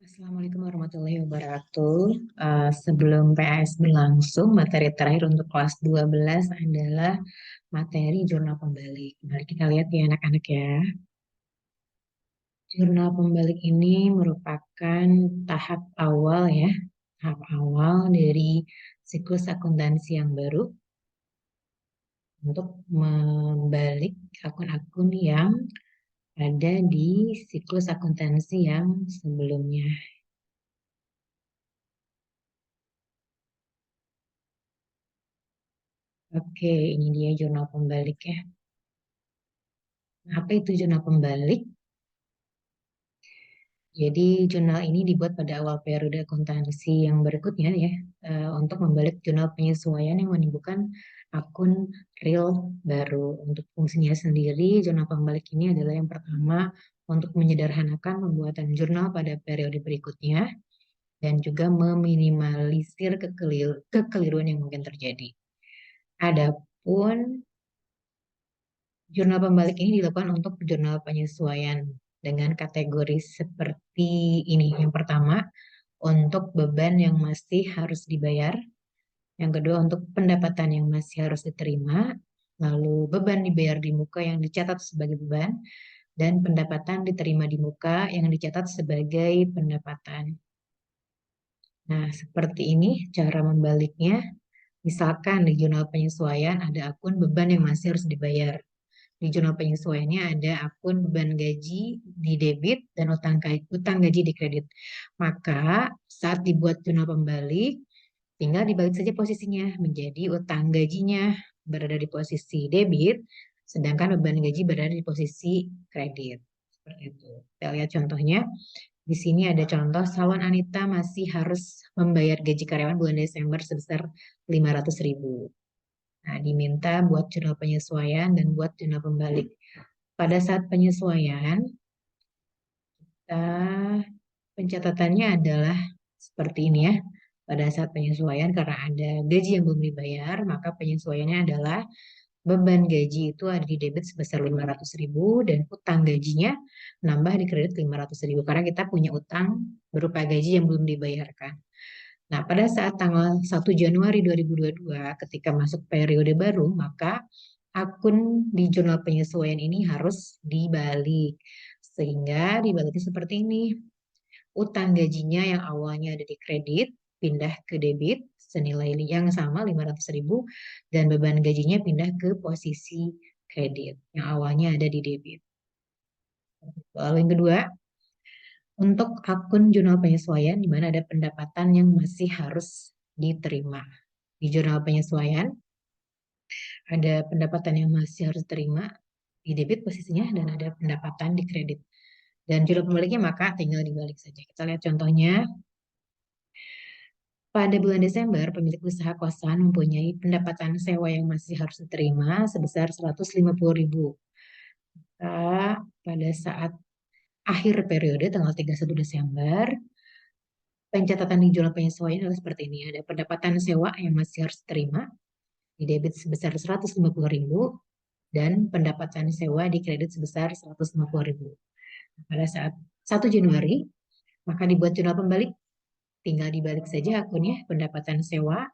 Assalamualaikum warahmatullahi wabarakatuh. Sebelum PAS berlangsung, materi terakhir untuk kelas 12 adalah materi jurnal pembalik. Mari kita lihat ya anak-anak ya. Jurnal pembalik ini merupakan tahap awal ya, tahap awal dari siklus akuntansi yang baru untuk membalik akun-akun yang ada di siklus akuntansi yang sebelumnya. Oke, ini dia jurnal pembalik ya. Apa itu jurnal pembalik? Jadi jurnal ini dibuat pada awal periode akuntansi yang berikutnya ya, untuk membalik jurnal penyesuaian yang menimbulkan akun real baru. Untuk fungsinya sendiri, jurnal pembalik ini adalah yang pertama untuk menyederhanakan pembuatan jurnal pada periode berikutnya dan juga meminimalisir kekeliruan yang mungkin terjadi. Adapun jurnal pembalik ini dilakukan untuk jurnal penyesuaian dengan kategori seperti ini. Yang pertama, untuk beban yang masih harus dibayar. Yang kedua, untuk pendapatan yang masih harus diterima. Lalu, beban dibayar di muka yang dicatat sebagai beban. Dan pendapatan diterima di muka yang dicatat sebagai pendapatan. Nah, seperti ini cara membaliknya. Misalkan di jurnal penyesuaian ada akun beban yang masih harus dibayar. Di jurnal penyesuaiannya ada akun beban gaji di debit dan utang gaji di kredit. Maka saat dibuat jurnal pembalik, tinggal dibalik saja posisinya menjadi utang gajinya berada di posisi debit, sedangkan beban gaji berada di posisi kredit. Seperti itu. Kita lihat contohnya. Di sini ada contoh salon Anita masih harus membayar gaji karyawan bulan Desember sebesar 500.000. Nah, diminta buat jurnal penyesuaian dan buat jurnal pembalik. Pada saat penyesuaian, pencatatannya adalah seperti ini ya. Pada saat penyesuaian, karena ada gaji yang belum dibayar, maka penyesuaiannya adalah beban gaji itu ada di debit sebesar 500.000 dan utang gajinya nambah di kredit 500.000 karena kita punya utang berupa gaji yang belum dibayarkan. Nah, pada saat tanggal 1 Januari 2022 ketika masuk periode baru, maka akun di jurnal penyesuaian ini harus dibalik. Sehingga dibaliknya seperti ini. Utang gajinya yang awalnya ada di kredit, pindah ke debit, senilai yang sama 500.000, dan beban gajinya pindah ke posisi kredit, yang awalnya ada di debit. Lalu yang kedua, untuk akun jurnal penyesuaian, di mana ada pendapatan yang masih harus diterima. Di jurnal penyesuaian, ada pendapatan yang masih harus diterima di debit posisinya, dan ada pendapatan di kredit. Dan jurnal pembaliknya maka tinggal dibalik saja. Kita lihat contohnya. Pada bulan Desember, pemilik usaha kosan mempunyai pendapatan sewa yang masih harus diterima sebesar 150.000. Pada saat akhir periode tanggal 31 Desember, pencatatan di jurnal penyesuaian adalah seperti ini. Ada pendapatan sewa yang masih harus diterima di debit sebesar 150.000 dan pendapatan sewa di kredit sebesar 150.000. Pada saat 1 Januari, maka dibuat jurnal pembalik. Tinggal dibalik saja akunnya, pendapatan sewa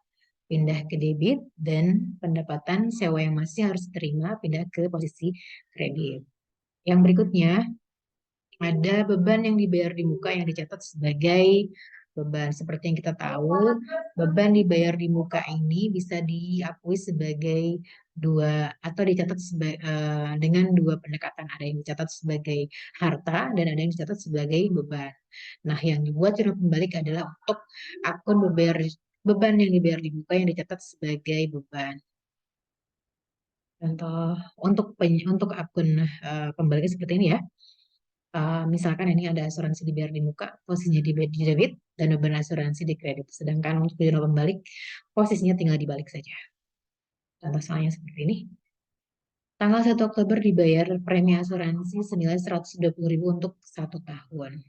pindah ke debit dan pendapatan sewa yang masih harus diterima pindah ke posisi kredit. Yang berikutnya, ada beban yang dibayar di muka yang dicatat sebagai beban. Seperti yang kita tahu, beban dibayar di muka ini bisa diakui sebagai dua atau dicatat dengan dua pendekatan. Ada yang dicatat sebagai harta dan ada yang dicatat sebagai beban. Nah, yang dibuat jurnal pembalik adalah untuk akun beban yang dibayar di muka yang dicatat sebagai beban. Contoh untuk akun pembaliknya seperti ini ya. Misalkan ini ada asuransi dibayar di muka, posisinya di debit, dan beban asuransi di kredit. Sedangkan untuk jurnal pembalik, posisinya tinggal dibalik saja. Contoh soalnya seperti ini. Tanggal 1 Oktober dibayar premi asuransi senilai 120.000 untuk 1 tahun.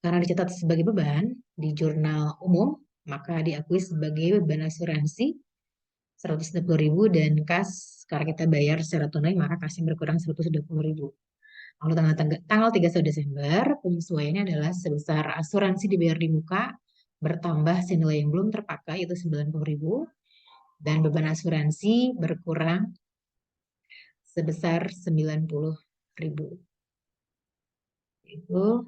Karena dicatat sebagai beban di jurnal umum, maka diakui sebagai beban asuransi 120.000 dan kas, karena kita bayar secara tunai, maka kasnya berkurang 120.000. Kalau tanggal 31 Desember, penyesuaiannya adalah sebesar asuransi dibayar di muka bertambah senilai yang belum terpakai itu 90.000 dan beban asuransi berkurang sebesar 90.000. Itu.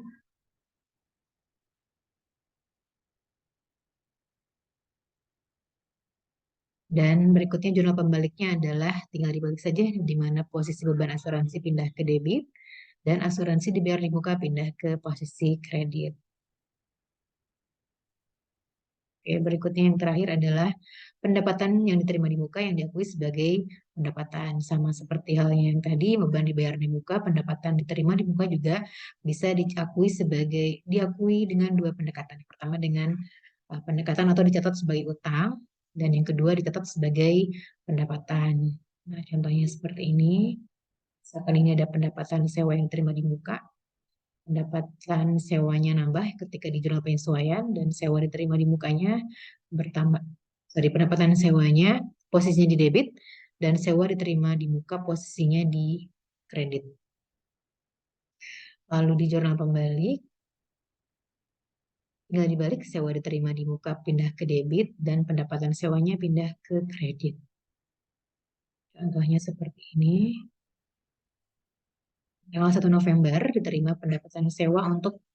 Dan berikutnya jurnal pembaliknya adalah tinggal dibalik saja di mana posisi beban asuransi pindah ke debit dan asuransi dibayar di muka pindah ke posisi kredit. Oke, berikutnya yang terakhir adalah pendapatan yang diterima di muka yang diakui sebagai pendapatan. Sama seperti halnya yang tadi, beban dibayar di muka, pendapatan diterima di muka juga bisa diakui dengan dua pendekatan. Yang pertama dengan pendekatan atau dicatat sebagai utang, dan yang kedua dicatat sebagai pendapatan. Nah, contohnya seperti ini. Misalkan ini ada pendapatan sewa yang diterima di muka, pendapatan sewanya nambah ketika di jurnal penyesuaian dan sewa diterima di mukanya bertambah. Sorry, pendapatan sewanya posisinya di debit dan sewa diterima di muka posisinya di kredit. Lalu di jurnal pembalik, tinggal dibalik sewa diterima di muka pindah ke debit dan pendapatan sewanya pindah ke kredit. Contohnya seperti ini. Tanggal 1 November diterima pendapatan sewa untuk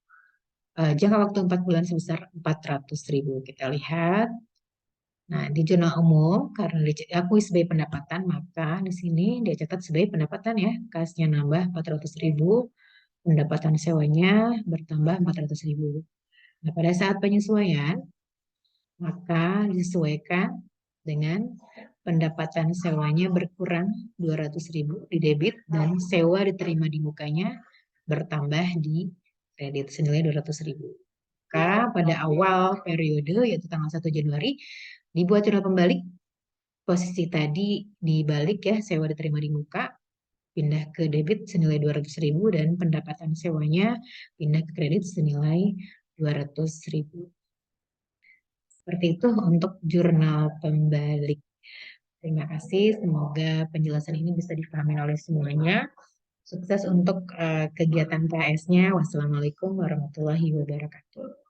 jangka waktu 4 bulan sebesar 400.000. Kita lihat. Nah, di jurnal umum, karena diakui sebagai pendapatan, maka di sini dia catat sebagai pendapatan ya. Kasnya nambah 400.000, pendapatan sewanya bertambah 400.000. Nah, pada saat penyesuaian, maka disesuaikan dengan pendapatan sewanya berkurang 200.000 di debit dan sewa diterima di mukanya bertambah di kredit senilai 200.000. Maka pada awal periode yaitu tanggal 1 Januari dibuat jurnal pembalik, posisi tadi dibalik ya, sewa diterima di muka pindah ke debit senilai 200.000 dan pendapatan sewanya pindah ke kredit senilai 200.000. Seperti itu untuk jurnal pembalik. Terima kasih, semoga penjelasan ini bisa dipahami oleh semuanya. Sukses untuk kegiatan KS-nya. Wassalamualaikum warahmatullahi wabarakatuh.